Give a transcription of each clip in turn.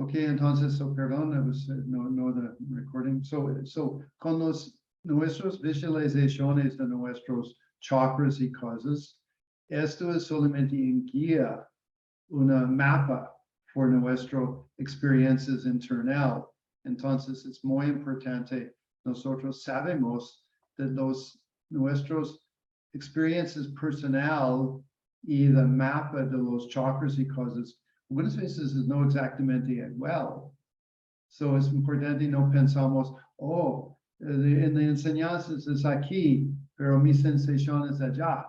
Okay, entonces, so perdón, I was no the recording. So con nuestras visualizaciones de nuestros chakras y cosas, esto es solamente un guía, una mapa por nuestras experiencias internal. Entonces, es muy importante, nosotros sabemos de nuestros experiencias personal y la mapa de los chakras y cosas, algunas veces no exactamente igual. So es importante no pensamos, en la enseñanza es aquí, pero mi sensación es allá.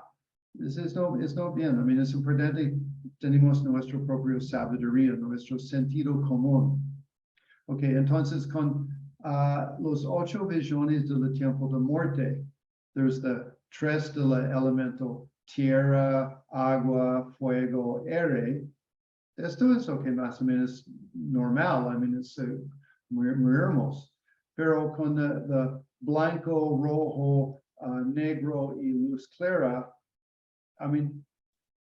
Es no bien. I mean, es importante, tenemos nuestra propia sabiduría, nuestro sentido común. Ok, entonces con los 8 visiones del tiempo de muerte, there's the 3 del elemento tierra, agua, fuego, aire. Esto es okay, más o menos normal. I mean, it's muy hermoso. Pero con the blanco, rojo, negro y luz clara, I mean,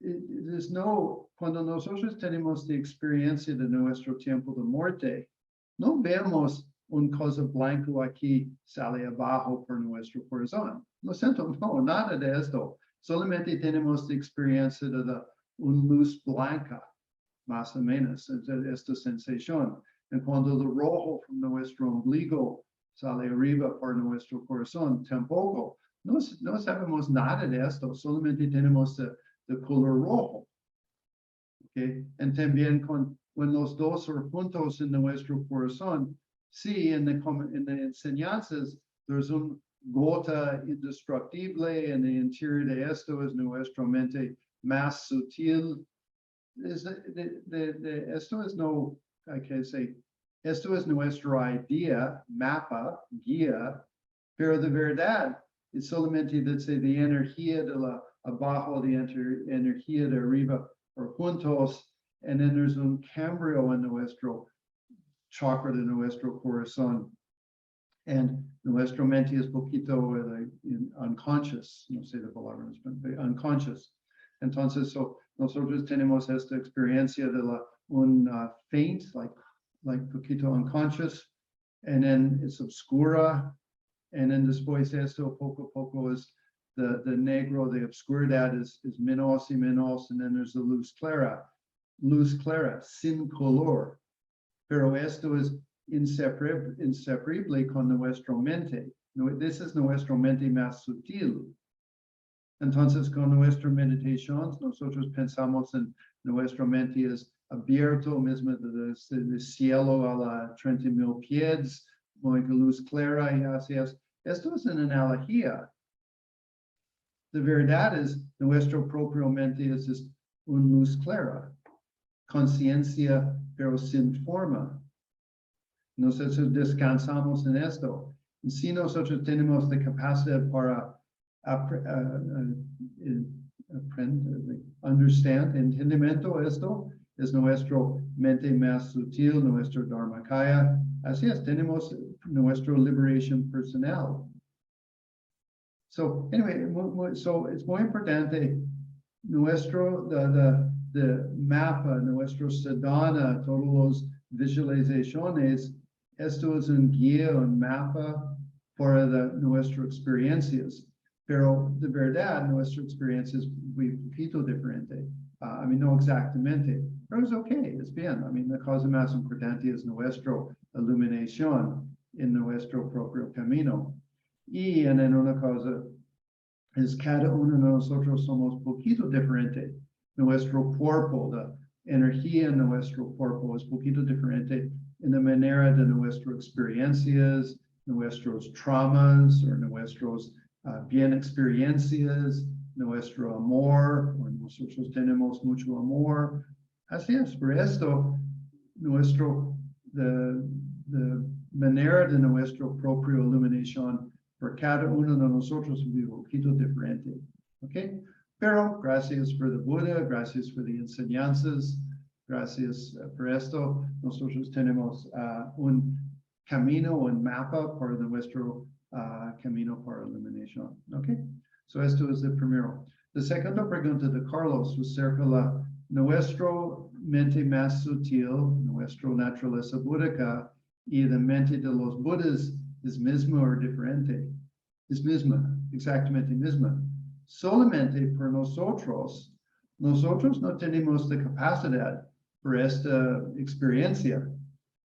there's no, cuando nosotros tenemos la experiencia de nuestro tiempo de muerte, no vemos un cosa blanco aquí sale abajo por nuestro corazón. Lo siento, no, nada de esto. Solamente tenemos la experiencia de una luz blanca, más o menos, esta sensación. Y cuando el rojo de nuestro ombligo sale arriba por nuestro corazón, tampoco. No sabemos nada de esto, solamente tenemos el color rojo. Okay? Y también cuando los dos son juntos en nuestro corazón, sí, en las enseñanzas, there's un gota indestructible en el interior de esto, es nuestra mente más sutil. Esto es no, hay que decir, esto es nuestra idea, mapa, guía, pero de verdad, es solamente de energía de la abajo, de energía de arriba, por juntos, y then there's un cambio en nuestro chakra de nuestro corazón. And nuestra mente es poquito unconscious, no sé la palabra, unconscious. Entonces, nosotros tenemos esta experiencia de un faint, like poquito unconscious, and then it's obscura, and then después esto poco a poco es the negro, the obscuridad is menos y menos, and then there's the luz clara, sin color. Pero esto es inseparable con nuestra mente. This is nuestra mente más sutil. Entonces, con nuestra meditación, nosotros pensamos en nuestra mente es abierto, mismo del cielo a la 30,000 pies, muy luz clara y así es. Esto es una analogía. De verdad es, nuestra propia mente es una luz clara, conciencia, pero sin forma. Nosotros descansamos en esto. Y si nosotros tenemos la capacidad para entendimiento esto, es nuestra mente más sutil, nuestro dharmakaya. Así es, tenemos nuestra liberación personal. So, anyway, so it's muy importante nuestro, the mapa, nuestro sadhana, todos los visualizaciones, esto es un guía, un mapa para nuestras experiencias. Pero de verdad, nuestra experiencia es muy poquito diferente. I mean, no exactamente, pero es okay, es bien. I mean, la cosa más importante es nuestra iluminación en nuestro propio camino. Y en una cosa es cada uno de nosotros somos poquito diferente. Nuestro cuerpo, la energía en nuestro cuerpo es poquito diferente en la manera de nuestras experiencias, nuestros traumas o nuestros bien experiencias, nuestro amor, o nosotros tenemos mucho amor. Así es, por esto, la manera de nuestra propia iluminación por cada uno de nosotros es un poquito diferente. ¿Ok? Pero gracias por el Buda, gracias por las enseñanzas, gracias por esto. Nosotros tenemos un camino, un mapa para nuestro camino para iluminación. ¿Ok? So esto es el primero. La segunda pregunta de Carlos acerca de nuestro mente más sutil, nuestra naturaleza búdica, y la mente de los Budas es misma o diferente. Es misma, exactamente misma. Solamente por nosotros no tenemos la capacidad por esta experiencia.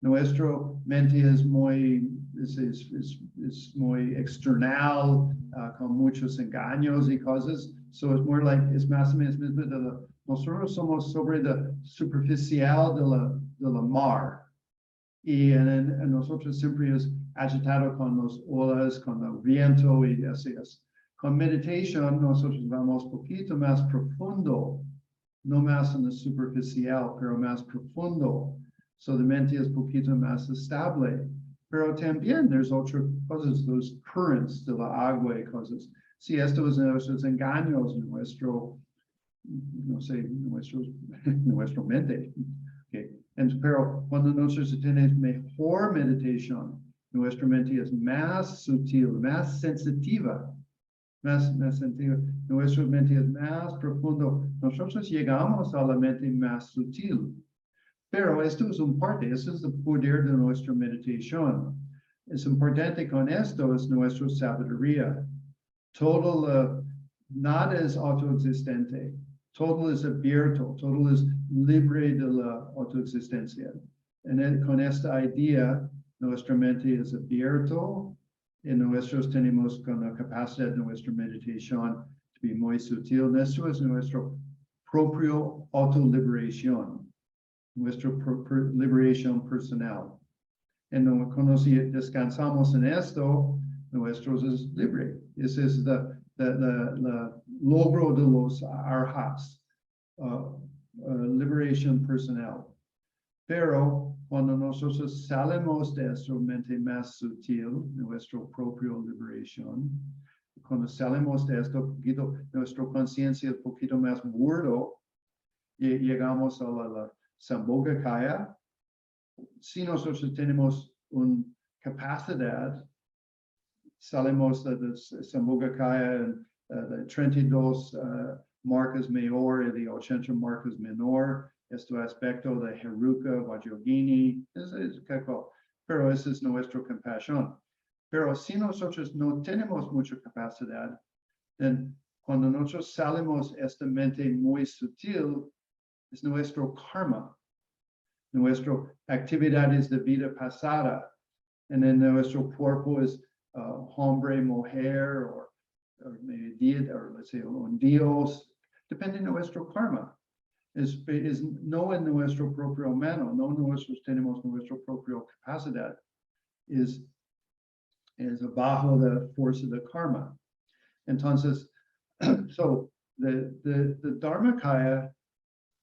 Nuestra mente es muy external, con muchos engaños y cosas. So it's more like, es más o menos mismo de la, nosotros somos sobre la superficial de la mar. Y en nosotros siempre es agitado con las olas, con el viento y así es. Con meditación nosotros vamos un poquito más profundo, no más en la superficial, pero más profundo. So la mente es un poquito más estable. Pero también there's otras cosas, los currents de la agua y cosas. Si esto es nuestros engaños, nuestro mente. Okay. Pero cuando nosotros tenemos mejor meditación, nuestra mente es más sutil, más sensitiva, más sensitiva. Nuestra mente es más profundo. Nosotros llegamos a la mente más sutil. Pero esto es un parte, eso es el poder de nuestra meditación. Es importante con esto, es nuestra sabiduría. Nada es autoexistente. Todo es abierto, todo es libre de la autoexistencia. Con esta idea, nuestra mente es abierto y nosotros tenemos con la capacidad de nuestra meditación de ser muy sutil. Esto es nuestra propia autoliberación, nuestra liberación personal. Cuando descansamos en esto, nuestro es libre. Ese es el logro de los arhats, liberación personal. Pero cuando nosotros salimos de nuestra mente más sutil, nuestra propia liberación, cuando salimos de esto, nuestra conciencia un poquito más burdo, y llegamos a la Sambhogakaya. Si nosotros tenemos una capacidad, salimos de Sambhogakaya de 32 marcas mayor y de 80 marcas menor, este aspecto de Heruka, Vajra, pero esa es nuestra compasión. Pero si nosotros no tenemos mucha capacidad, cuando nosotros salimos de esta mente muy sutil, es nuestro karma, nuestras actividades de vida pasada, y en nuestro cuerpo es hombre, mujer, o let's say, un dios, depende de nuestro karma. Es no en nuestro propio mano, no nosotros tenemos nuestra propia capacidad, es bajo la fuerza de karma. Entonces, so the Dharmakaya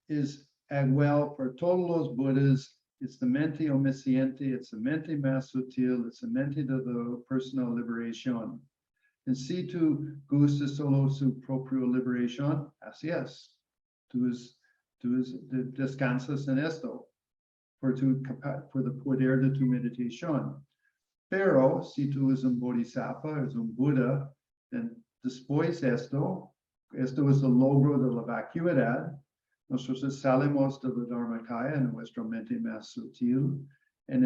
is igual for todos los Buddhas. It's the mente omnisciente, it's the mente más sutil, it's the mente de la personal liberación. Y si tú gustas solo su propia liberación, así es. Tú descansas en esto por el poder de tu meditación. Pero si tú eres un bodhisattva, eres un Buda, después de esto es el logro de la vacuidad. Nosotros salimos de la Dharmakaya en nuestra mente más sutil. Y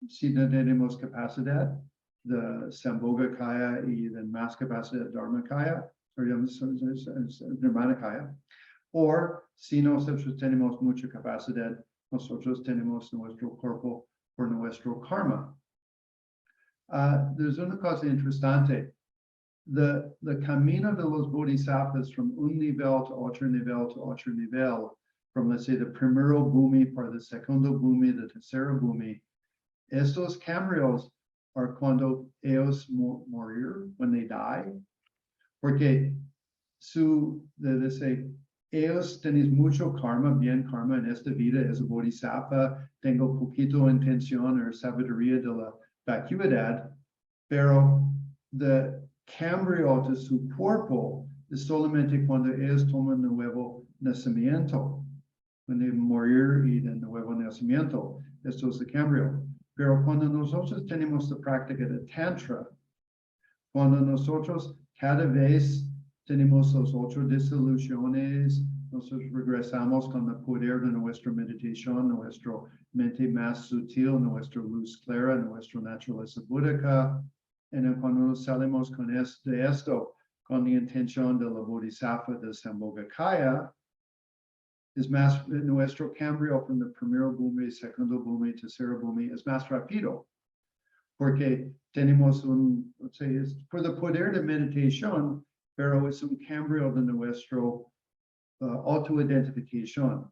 si no tenemos capacidad de Sambhogakaya y de más capacidad de Dharmakaya, o Nirmanakaya, o si nosotros tenemos mucha capacidad, nosotros tenemos nuestro cuerpo por nuestro karma. There's una cosa interesante. The camino de los bodhisattvas from un nivel to otro nivel, from, let's say, the primero bhumi para the segundo bhumi, the tercero bhumi, estos cambios are cuando ellos morir, when they die, porque ellos tienen mucho karma, bien karma en esta vida, es un bodhisattva, tengo poquito intención o sabiduría de la vacuidad, pero the cambio de su cuerpo es solamente cuando ellos toman nuevo nacimiento, cuando morir y de nuevo nacimiento. Esto es el cambio. Pero cuando nosotros tenemos la práctica de Tantra, cuando nosotros cada vez tenemos las otras disoluciones nosotros regresamos con el poder de nuestra meditación, nuestra mente más sutil, nuestra luz clara, nuestra naturaleza búdica. Y cuando salimos de esto, con la intención de la bodhisattva de Sambhogakaya, es más, nuestro cambio from el primero bhumi, segundo bhumi, tercero bhumi, es más rápido. Porque tenemos por el poder de meditación, pero es un cambio de nuestro autoidentificación.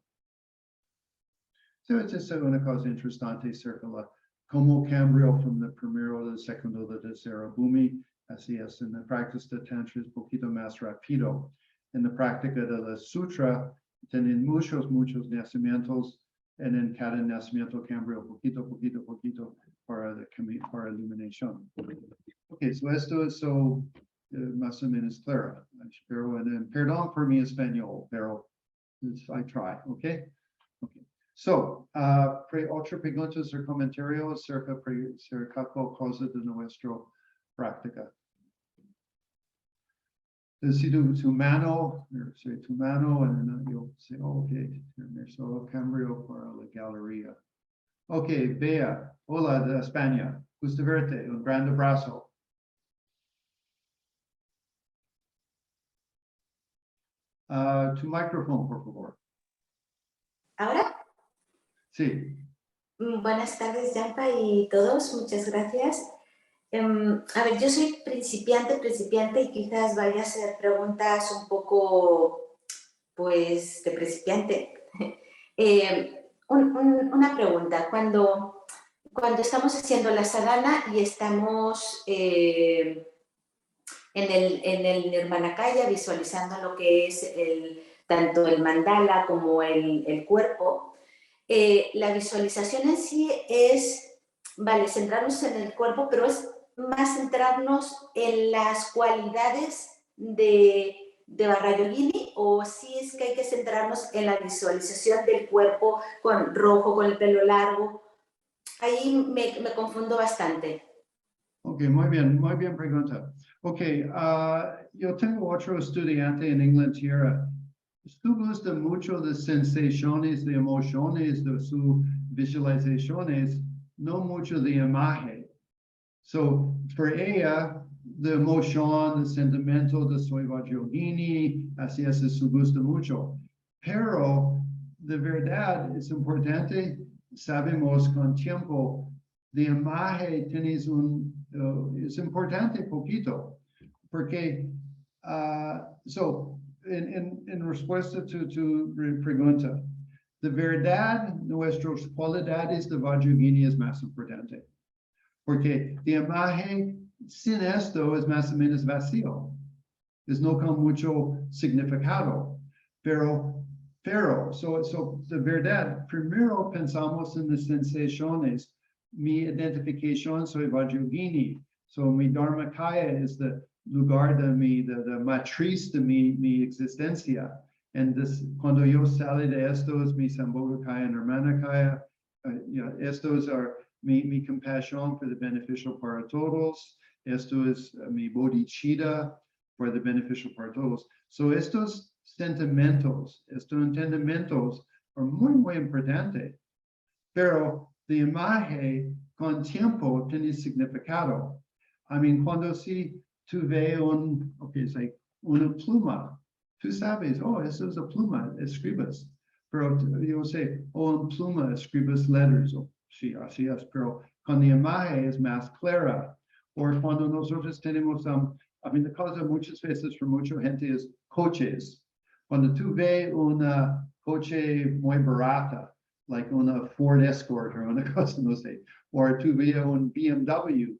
Esta es una cosa interesante acerca de cómo cambio from el primero, del segundo, del tercero bhumi. Así es, en la práctica de Tantra es un poquito más rápido. En la práctica de la sutra, tienen muchos nacimientos, y en cada nacimiento cambia poquito para la iluminación. Ok, esto es más o menos claro. Pero, perdón por mi español, pero I try, ok? So, otra preguntas o comentarios acerca de cosas de nuestra práctica. Si tu mano, yo sé, ok, solo cambio para la galería. Ok, Bea, hola de España, gusto verte, un gran abrazo. Tu micrófono, por favor. ¿Ahora? Sí. Buenas tardes, Yampa, y todos, muchas gracias. A ver, yo soy principiante y quizás vaya a hacer preguntas un poco, pues, de principiante. Una pregunta, cuando estamos haciendo la sadhana y estamos en el Nirmanakaya visualizando lo que es tanto el mandala como el cuerpo, la visualización en sí es, vale, centrarnos en el cuerpo, pero es más centrarnos en las cualidades de Vajra Yogini, o sí es que hay que centrarnos en la visualización del cuerpo con rojo, con el pelo largo. Ahí me confundo bastante. Ok, muy bien pregunta. Ok, yo tengo otro estudiante en Inglaterra. Tú gusta mucho de sensaciones, de emociones, de sus visualizaciones, no mucho de imagen. So, for ella, de emoción, de sentimiento de soy Yogini, así es su gusto mucho. Pero, de verdad, es importante, sabemos con tiempo, de imagen tienes es importante poquito, porque, en respuesta a tu pregunta, de verdad, nuestras cualidades de Vajrayogini es más importante. Porque la imagen sin esto es más o menos vacío. Es no con mucho significado. Pero, de verdad, primero pensamos en las sensaciones. Mi identificación soy Vajrayogini. So, mi Dharmakaya es el lugar de matriz de mi existencia. Cuando yo salí de esto, es mi Sambhogakaya, Nirmanakaya. Estos son mi compasión por el beneficio para todos. Esto es mi bodhicitta por el beneficio para todos. So, estos sentimientos, estos entendimientos son muy importantes. Pero la imagen con tiempo tiene significado. Cuando si tú ves una pluma, tú sabes, eso es una pluma, escribes. Pero yo sé, una pluma, escribes letters. Sí, así es, pero con la imagen es más clara. O cuando nosotros tenemos, la cosa muchas veces para mucha gente es coches. Cuando tú ves una coche muy barata, like una Ford Escort o una cosa, no sé, o tú ves un BMW,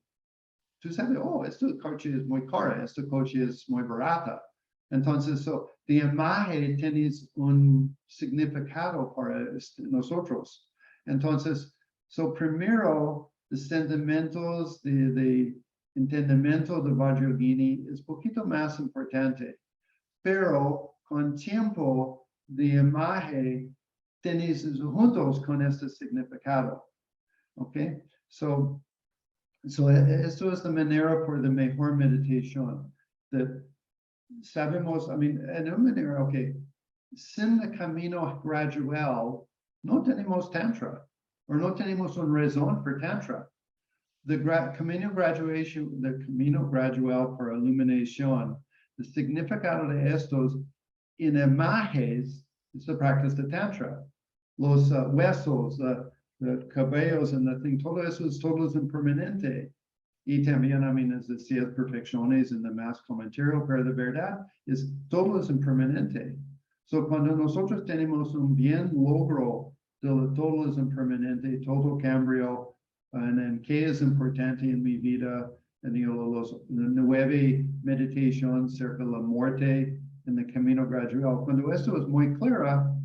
tú sabes, este coche es muy caro, este coche es muy barata. Entonces, la imagen tiene un significado para nosotros. Entonces, primero, los sentimientos de entendimiento de Vajrayogini es un poquito más importante, pero con tiempo, la imagen tiene juntos con este significado. ¿Ok? Esto es la manera por la mejor meditación. Sabemos, en una manera, ok, sin el camino gradual, no tenemos tantra, o no tenemos una razón por tantra. Camino gradual por iluminación, el significado de estos en imágenes es la práctica de tantra. Los huesos, los cabellos, and the thing, todo eso es impermanente. Y también, es decir, perfecciones en el más comentario, pero de verdad, todo es impermanente. So, cuando nosotros tenemos un bien logro de todo es impermanente, todo cambio, en qué es importante en mi vida, en los 9 meditaciones acerca de la muerte en el camino gradual. Cuando esto es muy claro,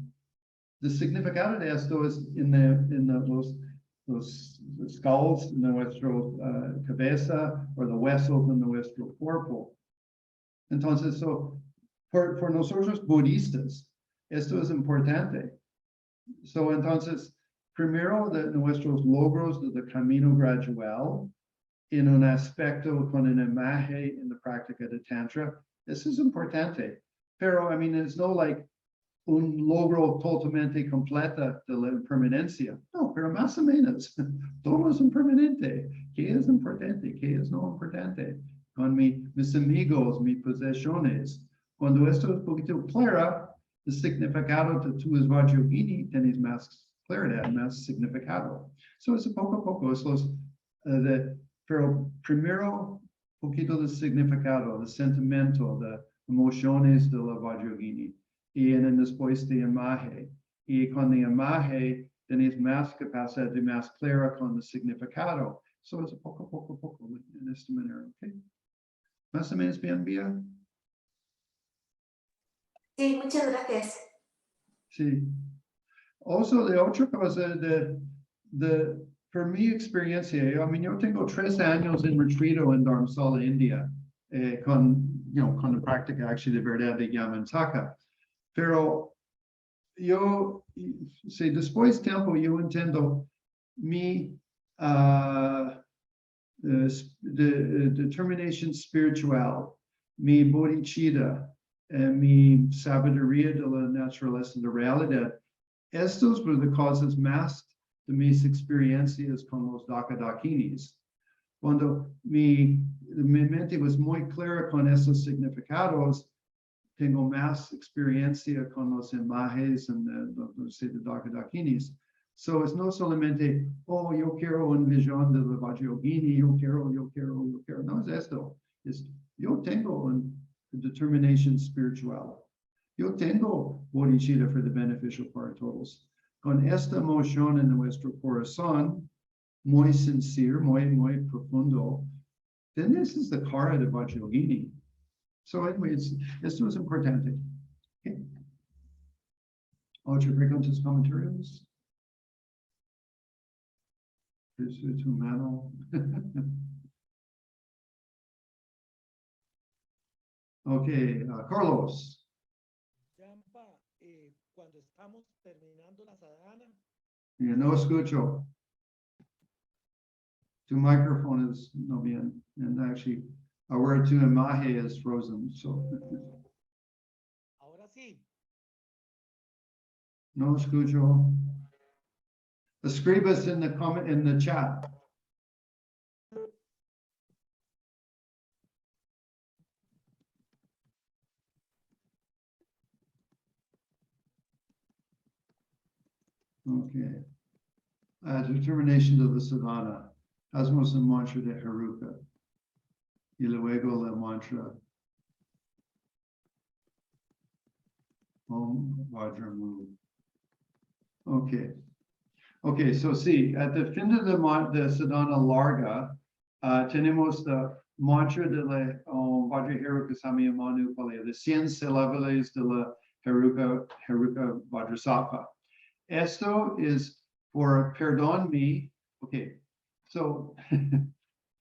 el significado de esto es en los skulls de nuestra cabeza o los huesos de nuestro cuerpo. Entonces, por nosotros budistas, esto es importante. Entonces, primero de nuestros logros del camino gradual, en un aspecto con una imagen en la práctica de Tantra, eso es importante. Pero, it's no like un logro totalmente completa de la impermanencia. No, pero más o menos, todo es impermanente. ¿Qué es importante? ¿Qué es no importante? Con mis amigos, mis posesiones. Cuando esto es un poquito claro, el significado de tu Yogini tienes más claridad, más significado. Es poco a poco, pero primero, un poquito de significado, de sentimiento, de emociones de la Yogini. Y después de imagen. Y con la imagen tenéis más capacidad de más clara con el significado. Es poco a poco, en esta manera, ¿ok? ¿Más o menos bien, Bia? Sí, muchas gracias. Sí. Also, de otra cosa, por mi experiencia, yo tengo 3 años en retiro en Dharamsala, India, con la práctica, actually, de verdad de Yamantaka. Pero yo, después de tiempo, yo entiendo mi determinación espiritual, mi bodhicitta, mi sabiduría de la naturaleza, de la realidad. Estos fueron las cosas más de mis experiencias con los Dakadakinis. Cuando mi mente was muy clara con esos significados, tengo más experiencia con los imágenes de Dakadakinis. Es no solamente, yo quiero una visión de la Vajra, yo quiero. No es esto. Yo tengo una determinación espiritual. Yo tengo bodhicitta for the beneficial para todos. Con esta emoción en nuestro corazón, muy sincero, muy profundo, then this is the kara de Vajra. So anyway, esto es importante. Okay. Otras preguntas, comentarios. Es humano. Okay, Carlos. Cuando estamos terminando la sadhana. No escucho. Tu microphone is no bien, and actually, our tu imagen is frozen. So. Ahora sí. No escucho. Escribas in the comment in the chat. Okay. Determination of the sadhana. Hacemos el mantra de Haruka. Y luego el mantra. Om Vajra Mu. Okay. Okay, so sí, at the fin de sadhana larga, tenemos the mantra de la Vajra Haruka Samyamanu Palaya, the 100 syllables de la Haruka Vajrasattva. Esto es por perdón mi, okay, so,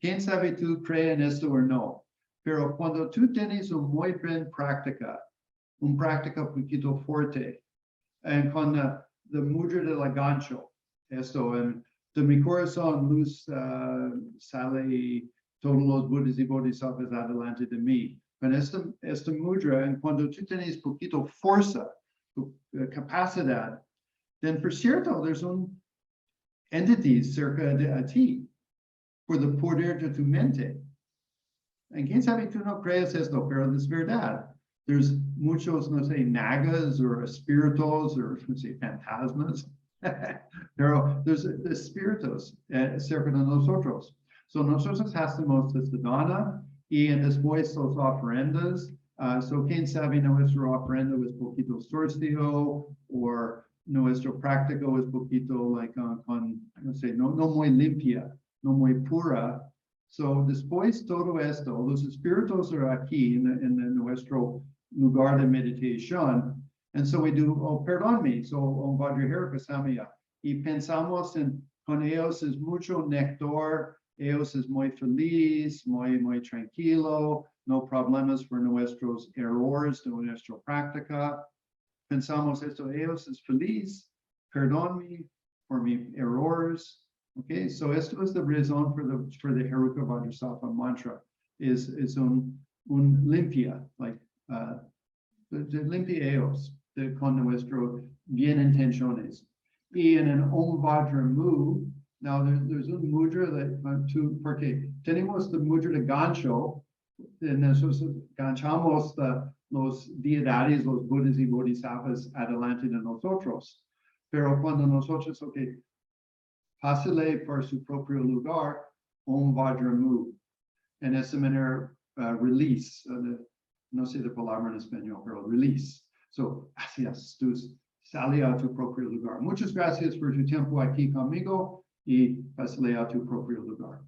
¿quién sabe tú crees en esto o no? Pero cuando tú tienes un muy buen práctica un poquito fuerte, con la mudra de la gancho, esto, de mi corazón luz sale y todos los buddhas y bodhisattvas adelante de mí. Con esta mudra, cuando tú tienes poquito fuerza, capacidad. Then, por cierto, there's un entities cerca de ti, por el poder de tu mente. And quién sabe, tú no crees esto, pero es verdad. There's muchos, no sé, nagas or espíritus or, no sé, fantasmas. Pero there's espíritus cerca de nosotros. So nosotros hacemos esta dona y después los ofrendas. So quién sabe, nuestro ofrenda es poquito sorcio o nuestro práctico es poquito like con, no sé, no muy limpia, no muy pura. So después todo esto, los espíritus are aquí en nuestro lugar de meditación. And so we do, oh, perdón me, so Vajra Samaya. Y pensamos con ellos es mucho néctar, ellos es muy feliz, muy tranquilo, no problemas por nuestros errores de nuestra práctica. Pensamos esto, ellos es feliz, perdón me por mis errores. Okay, so esto es la razón for the Heruka Vajrasattva mantra, is un limpia, like de limpia ellos con nuestro bien intenciones. Y en un Om Vajra Mu, now there's un mudra that, porque tenemos the mudra de gancho, en esos ganchamos los deidades, los buddhas y bodhisattvas adelante de nosotros. Pero cuando nosotros, okay, pásale por su propio lugar, Om Vajra Mu. En esa manera, release, no sé la palabra en español, pero release. So, gracias, tú sale a tu propio lugar. Muchas gracias por tu tiempo aquí conmigo y pásale a tu propio lugar.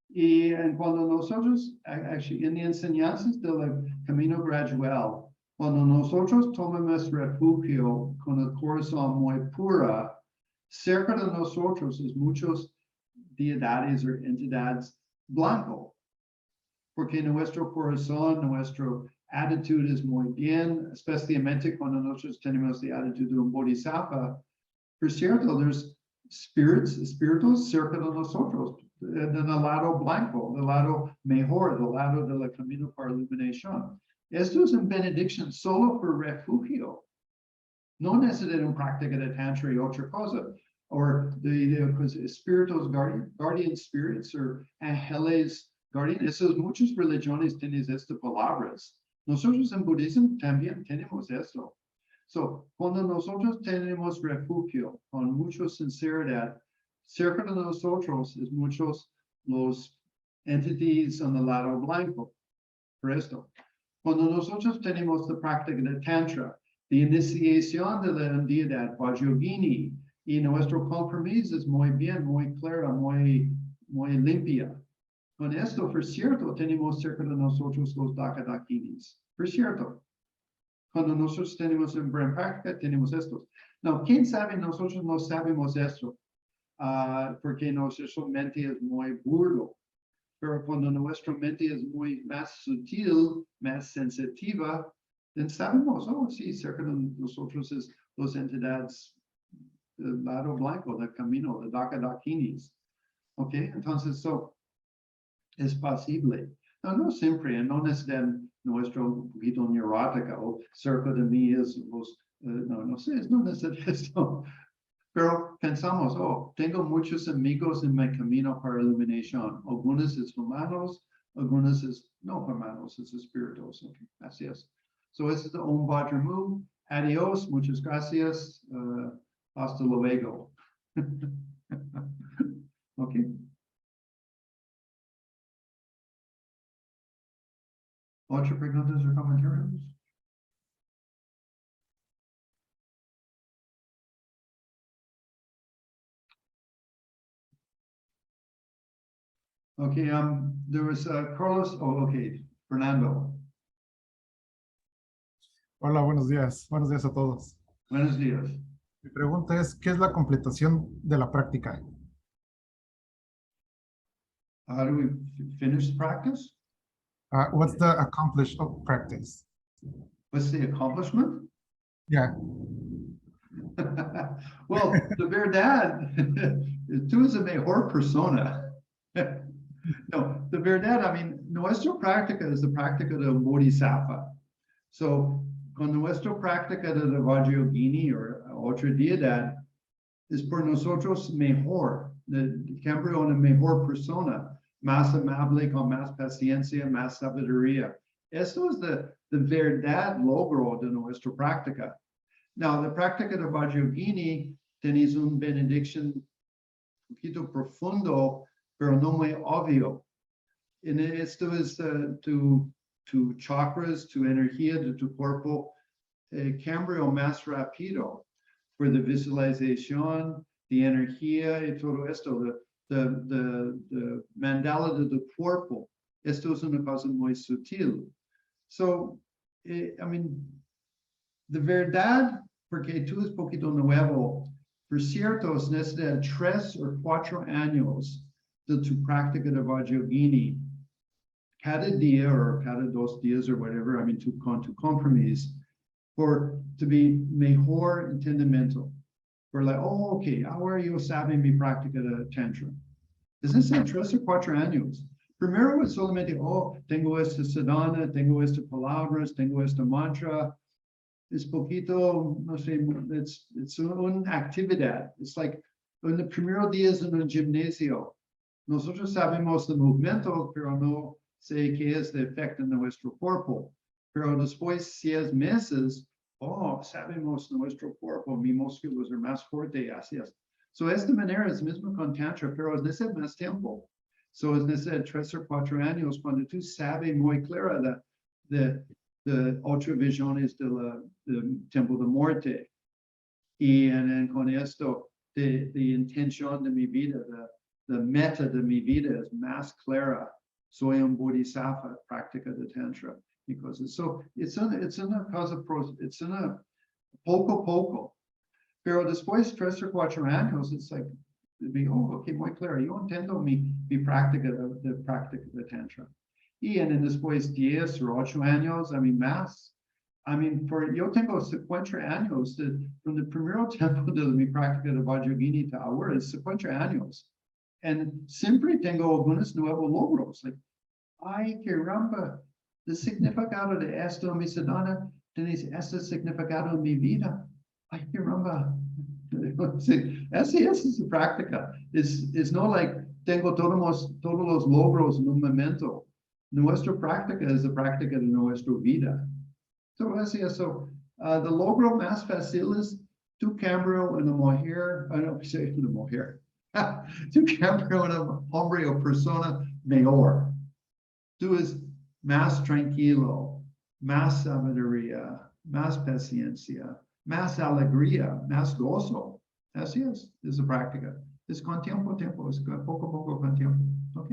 Y cuando nosotros, actually, en enseñanzas del camino gradual, cuando nosotros tomamos refugio con el corazón muy pura, cerca de nosotros es muchos deidades o entidades blanco, porque nuestro corazón, nuestra actitud es muy bien, especialmente cuando nosotros tenemos la actitud de un bodhisattva. Por cierto, there's espíritus cerca de nosotros, del lado blanco, del lado mejor, del lado del camino para la iluminación. Esto es una bendición solo por refugio. No necesita una práctica de tantra y otra cosa. O de espíritus, guardian spirits, o ángeles, guardian. Esas muchas religiones tienen estas palabras. Nosotros en budismo también tenemos esto. So, cuando nosotros tenemos refugio con mucha sinceridad, cerca de nosotros es muchos los entities en el lado blanco. Por esto, cuando nosotros tenemos la práctica de tantra, de iniciación de la deidad Yogini, y nuestro compromiso es muy bien, muy claro, muy limpia. Con esto, por cierto, tenemos cerca de nosotros los dakadakinis. Por cierto, cuando nosotros tenemos en buena práctica, tenemos estos. No, quién sabe, nosotros no sabemos esto, porque nuestra mente es muy burdo. Pero cuando nuestra mente es muy más sutil, más sensitiva, entonces sabemos, oh, sí, cerca de nosotros es las entidades del lado blanco del camino, de dakadakinis. Ok, entonces, so, es posible. No siempre, no necesitan nuestro poquito neurótica o cerca de mí es los, no sé, no necesita esto. Pero pensamos, oh, tengo muchos amigos en mi camino para iluminación. Algunos es humanos, algunos es no humanos, es espíritus. Okay, gracias. So, este es Om Vajra Mu. Adiós, muchas gracias. Hasta luego. Okay. ¿Otras preguntas o comentarios? Okay, there was Carlos, oh, okay, Fernando. Hola, buenos días. Buenos días a todos. Buenos días. Mi pregunta es, ¿qué es la completación de la práctica? How do we finish the practice? What's the accomplish of practice? What's the accomplishment? Yeah. Well, de verdad, tú eres la mejor persona. No, de verdad, I mean, nuestra práctica es la práctica de un bodhisattva. So, con nuestra práctica de la Vajra Yogini o otra deidad, es por nosotros mejor, el cambio una mejor persona, más amable, con más paciencia, más sabiduría. Esto es de verdad logro de nuestra práctica. Now, la práctica de Vajra Yogini tenéis una benedicción un poquito profundo, pero no muy obvio. En esto es tu chakras, tu energía de tu cuerpo, cambio más rápido por la visualización, de energía y todo esto, the mandala de tu cuerpo. Esto es una cosa muy sutil. So, I mean, de verdad, porque tú es poquito nuevo, por cierto, es necesita 3 o 4 años de tu práctica de Vajra Yogini. Cada día o cada 2 días o whatever, I mean, con tu compromiso, for to be mejor entendimiento. For like, oh, okay, ahora yo sabe mi práctica de Tantra. Es en 3 o 4 años. Primero es solamente, oh, tengo esta sadhana, tengo estas palabras, tengo esta mantra. Es poquito, no sé, it's una actividad. It's like, en el primer día es en un gimnasio. Nosotros sabemos el movimiento, pero no sé qué es el efecto en nuestro cuerpo. Pero después, 6 meses, oh, sabemos nuestro cuerpo, mi músculos son más fuertes, así es. So, de esta manera es mismo con Tantra, pero es necesita más tiempo. So, es necesario 3 o 4 años cuando tú sabes muy clara de otras visiones del tiempo de muerte. Y con esto, de intención de mi vida, la meta de mi vida es más clara. Soy un bodhisattva, práctica de Tantra. Because it's una cosa, it's una poco a poco. Pero después 3 o 4 años, it's like, okay, muy claro, yo entiendo mi práctica de Tantra. Y después 10 o 8 años, más. Yo tengo 50 años, desde el primer tiempo de mi práctica de Vajra Yogini hasta ahora, es 50 años. Y siempre tengo algunos nuevos logros. Like, ay, caramba, el significado de esto, mi sadhana, tenéis este significado en mi vida. Ay, caramba. Así es su práctica. Es no like, tengo todos los logros en un momento. Nuestra práctica es la práctica de nuestra vida. So, así es eso. El logro más fácil es tu cambio en una mujer, no sé, una mujer. Tu cambio en un hombre o persona mejor. Tú es más tranquilo, más sabiduría, más paciencia, más alegría, más gozo. Así es la práctica. Es con tiempo, es poco a poco con tiempo. ¿Ok?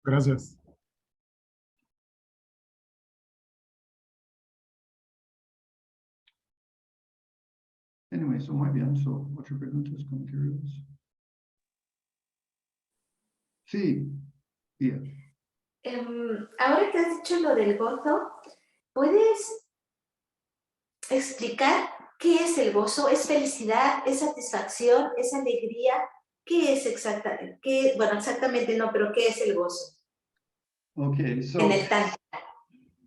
Gracias. Anyway, so muy bien. So, ¿otras preguntas, comentarios? Sí, bien. Ahora que has dicho lo del gozo, ¿puedes explicar qué es el gozo? ¿Es felicidad? ¿Es satisfacción? ¿Es alegría? ¿Qué es exactamente? Bueno, exactamente no, pero ¿qué es el gozo? Okay, so, En el Tantra.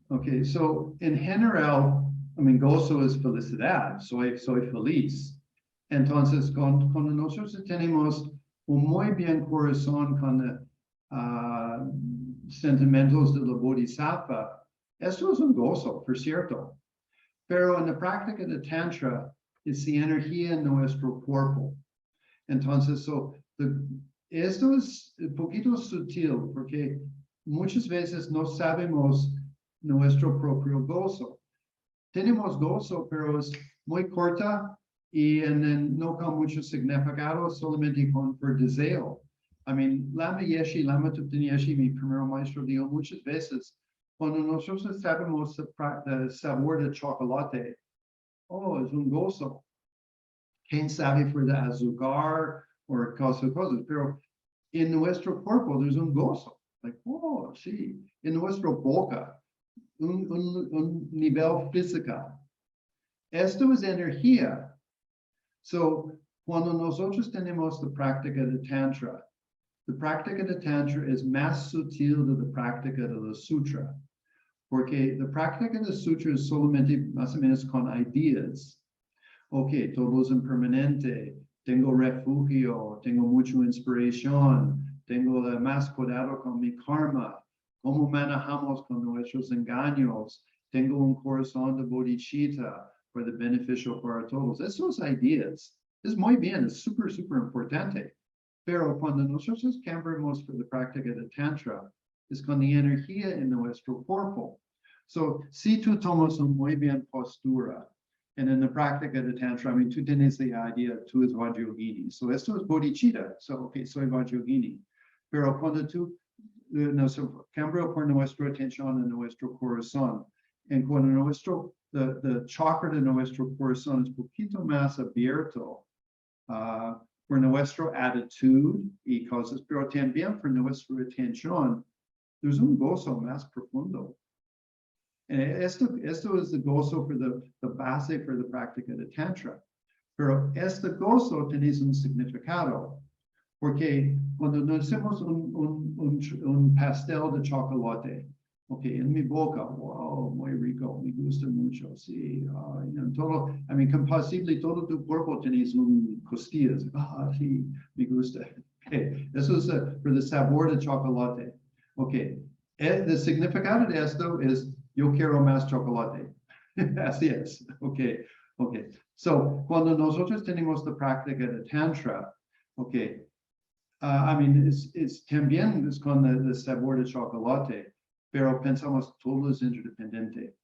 okay, so in general, gozo es felicidad, soy feliz. Entonces, cuando nosotros tenemos un muy bien corazón con sentimientos de la bodhisattva, esto es un gozo, por cierto. Pero en la práctica de Tantra, es la energía en nuestro cuerpo. Entonces, esto es un poquito sutil, porque muchas veces no sabemos nuestro propio gozo. Tenemos gozo, pero es muy corta y no con mucho significado, solamente por deseo. Lama Yeshe, Lama Tupten Yeshe, mi primer maestro, dijo muchas veces, cuando nosotros sabemos el sabor de chocolate, oh, es un gozo. ¿Quién sabe por el azúcar o cosas, pero en nuestro cuerpo there's un gozo. Like, oh, sí, en nuestra boca, un nivel físico. Esto es energía. So, cuando nosotros tenemos la práctica de Tantra es más sutil de la práctica de la Sutra. porque la práctica de sutra es solamente más o menos con ideas. Ok, todo es impermanente, tengo refugio, tengo mucha inspiración, tengo más cuidado con mi karma, cómo manejamos con nuestros engaños, tengo un corazón de bodhicitta para el beneficio para todos. Esos ideas es muy bien, es súper importante. Pero cuando nosotros cambiamos por la práctica de Tantra, es con la energía en nuestro cuerpo. So, si tú tomas una muy bien postura, en la práctica de Tantra, I mean, tú tienes la idea, tú es Vajra. So, esto es bodhicitta. So, okay, soy Vajra. Pero cuando tú cambio por nuestra atención en nuestro corazón, y cuando nuestro, the chakra de nuestro corazón es poquito más abierto, por nuestra actitud y cosas, pero también por nuestra atención, there's un gozo más profundo. Esto es el gozo por la base por la práctica de Tantra. Pero este gozo tiene un significado, porque cuando nos hacemos un pastel de chocolate, ok, en mi boca, wow, muy rico, me gusta mucho, sí, en todo, I mean, compasible, todo tu cuerpo tienes un costillas, sí, me gusta. Okay. Eso es por el sabor de chocolate. Ok, el significado de esto es, yo quiero más chocolate. Así es, ok. So, cuando nosotros tenemos la práctica de Tantra, ok, I mean, también es con el sabor de chocolate, pero pensamos todo es interdependiente.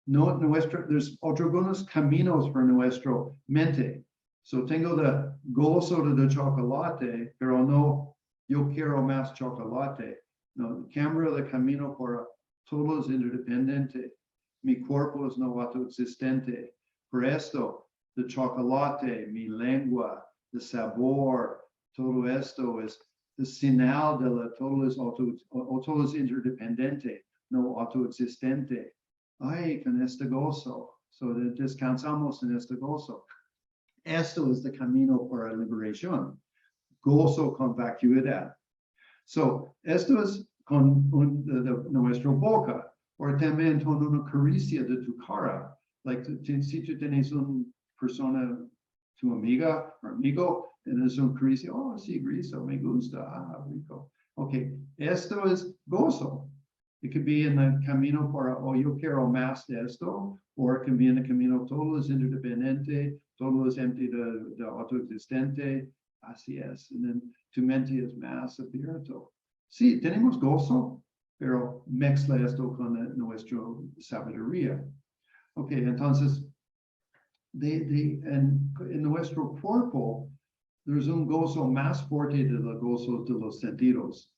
No, there's otros caminos por nuestra mente. So, tengo el gozo de chocolate, pero no, yo quiero más chocolate. No, cambio de camino por todo es interdependiente. Mi cuerpo es no autoexistente. Por esto, el chocolate, mi lengua, el sabor, todo esto es el señal de la todo es interdependiente, no autoexistente. Ay, con este gozo. So, descansamos en este gozo. Esto es el camino para la liberación. Gozo con vacuidad. So, esto es con nuestra boca, o también con una caricia de tu cara. Like, si tú tienes una persona, tu amiga o amigo, y es un caricia, oh, sí, griso, me gusta, rico. Ok, esto es gozo. It could be in el camino para, oh, yo quiero más de esto, o it can be in el camino, todo es interdependiente, todo es empty de autoexistente, así es. And then tu mente es más abierto. Sí, tenemos gozo, pero mezcla esto con nuestra sabiduría. Ok, entonces, en nuestro cuerpo, there's un gozo más fuerte de los gozos de los sentidos,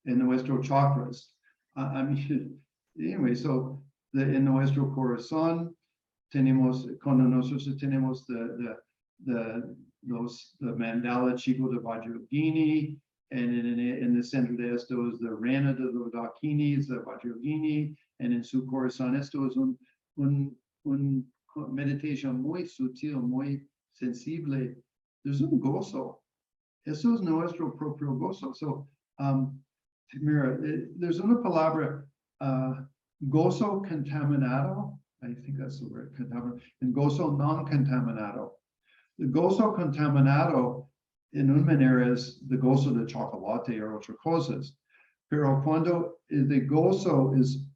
en nuestros chakras. I mean, anyway, so en nuestro corazón tenemos, cuando nosotros tenemos los mandala chico de Vajrayogini, en el centro de esto es la reina de los dakinis, de Vajrayogini, en su corazón esto es un meditación muy sutil, muy sensible. Es un gozo. Eso es nuestro propio gozo. So, mira, there's una palabra, gozo contaminado. I think that's the word, contaminado. And gozo non contaminado. El gozo contaminado, en una manera, es el gozo de chocolate o otras cosas. Pero cuando el gozo es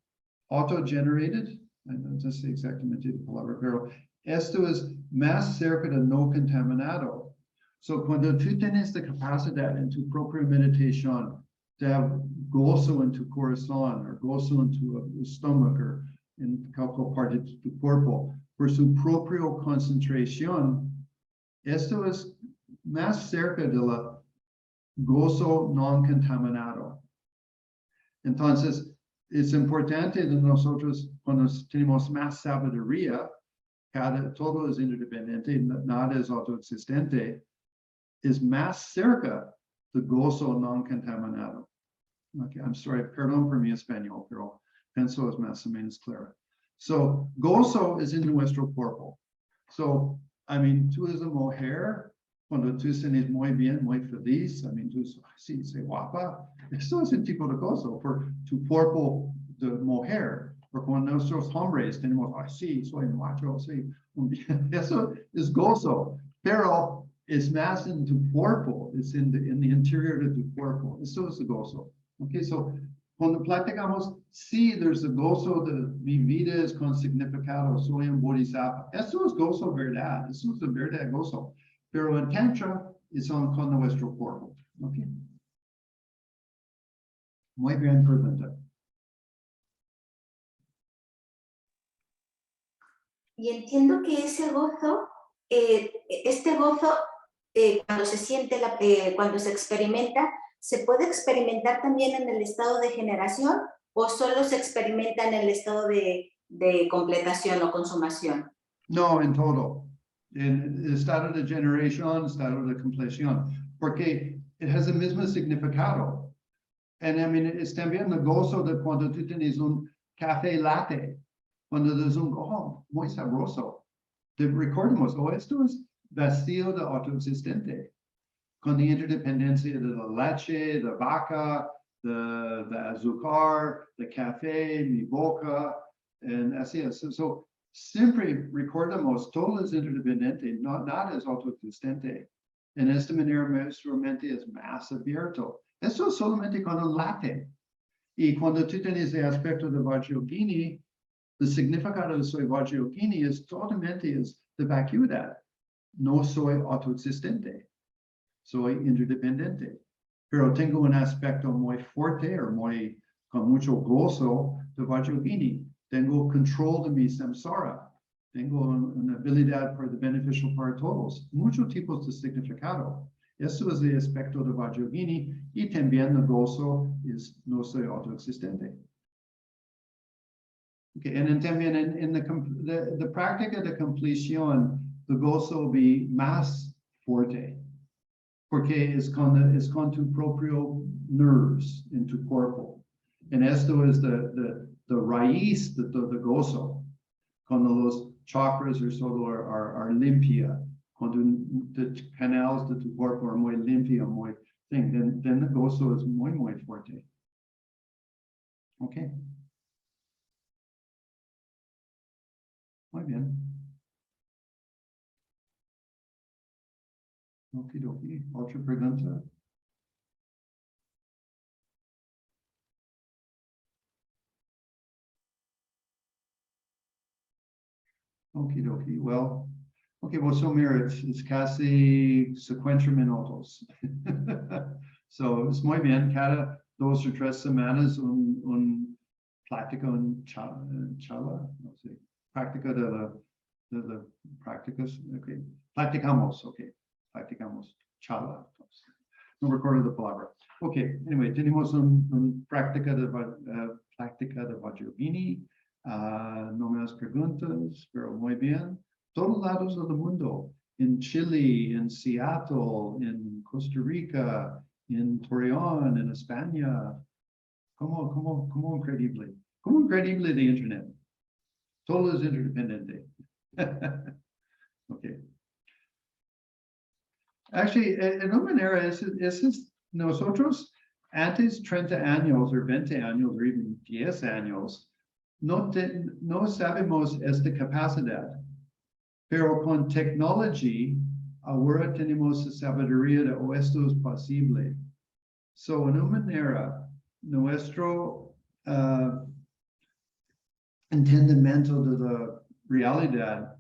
auto-generated, no sé exactamente la palabra, pero esto es más cerca de no contaminado. So, cuando tú tienes la capacidad en tu propia meditación de have gozo en tu corazón, o gozo en tu estómago, en cualquier parte de tu cuerpo, por su propia concentración, esto es más cerca de la gozo no contaminado. Entonces, es importante de nosotros, cuando tenemos más sabiduría, todo es independiente, nada es autoexistente, es más cerca de gozo no contaminado. Okay, I'm sorry, perdón por mi español, pero pienso es más o menos claro. So, gozo es en nuestro cuerpo. So, I mean, tú eres una mujer, cuando tú tienes muy bien, muy feliz, I mean, tú sí, guapa. Esto es un tipo de gozo por tu cuerpo de mujer. Porque cuando nosotros hombres tenemos, ay, sí, soy macho, sí. Eso es gozo, pero es más en tu cuerpo, es en the interior de tu cuerpo. Eso es el gozo. Okay, so cuando platicamos, sí, there's a gozo de mi vida es con significado, soy un bodhisattva. Eso es gozo, verdad. Eso es de verdad gozo. Pero en Tantra, es con nuestro cuerpo. Okay. Muy bien, pregunta. Y entiendo que ese gozo, este gozo, cuando se siente, cuando se experimenta, ¿se puede experimentar también en el estado de generación o solo se experimenta en el estado de completación o consumación? No, en todo. En el estado de generación, estado de compleción. Porque it has el mismo significado. And I mean, es también el gozo de cuando tú tienes un café latte. Cuando es un, oh, muy sabroso. Recordemos, esto es vacío de autoexistente. Con la interdependencia de la leche, de vaca, de azúcar, de café, mi boca, y así es. So, siempre recordamos, todo es interdependiente, nada es autoexistente. En esta manera, nuestra mente es más abierto. Eso es solamente con el latte. Y cuando tú tienes el aspecto de Vajra, el significado de soy Vajra es totalmente de vacuidad. No soy autoexistente. Soy interdependente, pero tengo un aspecto muy fuerte o con mucho gozo de Vajrayogini. Tengo control de mi samsara. Tengo una habilidad beneficial para todos. Muchos tipos de significado. Eso es el aspecto de Vajrayogini y también el gozo es no soy autoexistente. Okay, y también en la práctica de compleción, el gozo va más fuerte. Porque es con tu propio nerves en tu cuerpo. En esto es de raíz de todo gozo. Cuando los chakras are limpia, cuando los canales de tu cuerpo are muy limpia, then el gozo es muy, muy fuerte. Ok. Muy bien. Okidoki. Otra pregunta. Okidoki. Well, okay, well, so mira, it's casi 50 minutos. So, es muy bien. Cada 2 o 3 semanas un plática, charla, no sé, práctica de la prácticas, ok. Platicamos, charla. No recuerdo la palabra. Ok, anyway, tenemos un práctica de Vajrayogini. No más preguntas, pero muy bien. Todos lados del mundo, en Chile, en Seattle, en Costa Rica, en Torreón, en España. ¿Cómo increíble? ¿Cómo increíble de Internet? Todo es interdependiente. Okay. Actually, en una manera, nosotros antes 30 años o 20 años o even 10 años, no sabemos esta capacidad, pero con tecnología, ahora tenemos la sabiduría de esto es posible. So, en una manera, nuestro entendimiento de la realidad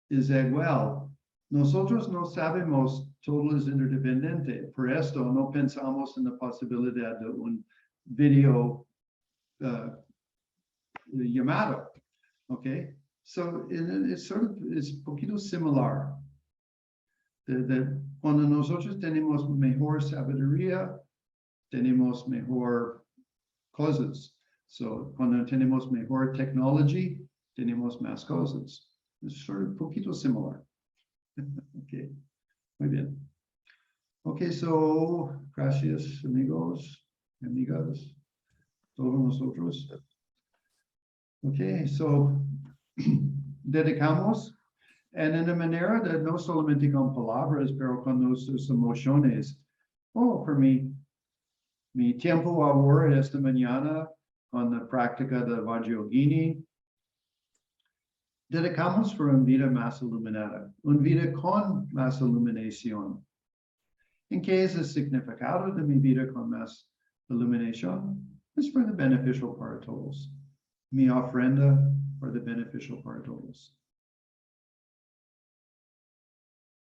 es igual. Nosotros no sabemos todo es interdependiente, por esto no pensamos en la posibilidad de un video llamado, ¿ok? So, es un poquito similar. Cuando nosotros tenemos mejor sabiduría, tenemos mejor cosas. So, cuando tenemos mejor tecnología, tenemos más cosas. Es un poquito similar. Okay, muy bien. Okay, so, gracias amigos, amigas, todos nosotros. Okay, so, dedicamos en una manera de no solamente con palabras, pero con nuestras emociones. Oh, por mi tiempo ahora esta mañana con la práctica de Vajra Yogini. Dedicamos por una vida más iluminada, una vida con más iluminación. ¿En qué es el significado de mi vida con más iluminación? Es para el beneficio para todos. Mi ofrenda para el beneficio para todos.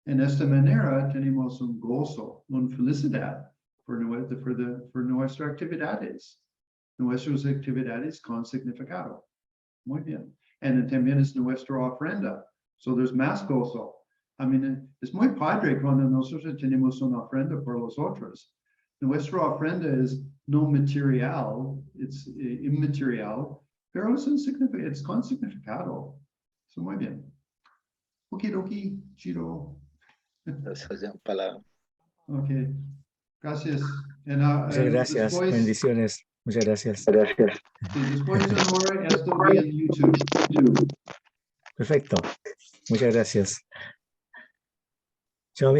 En esta manera tenemos un gozo, una felicidad por nuestras actividades. Nuestras actividades con significado. Muy bien. Y también es nuestra ofrenda. So there's más gozo. I mean, es muy padre cuando nosotros tenemos una ofrenda por los otros. Nuestra ofrenda es no material, es inmaterial, pero es con significado. So muy bien. Okidoki, chido. Ok. Gracias. Muchas gracias. Después, Bendiciones. Muchas gracias. sí, después de ahora esto vi en YouTube. Perfecto. Muchas gracias.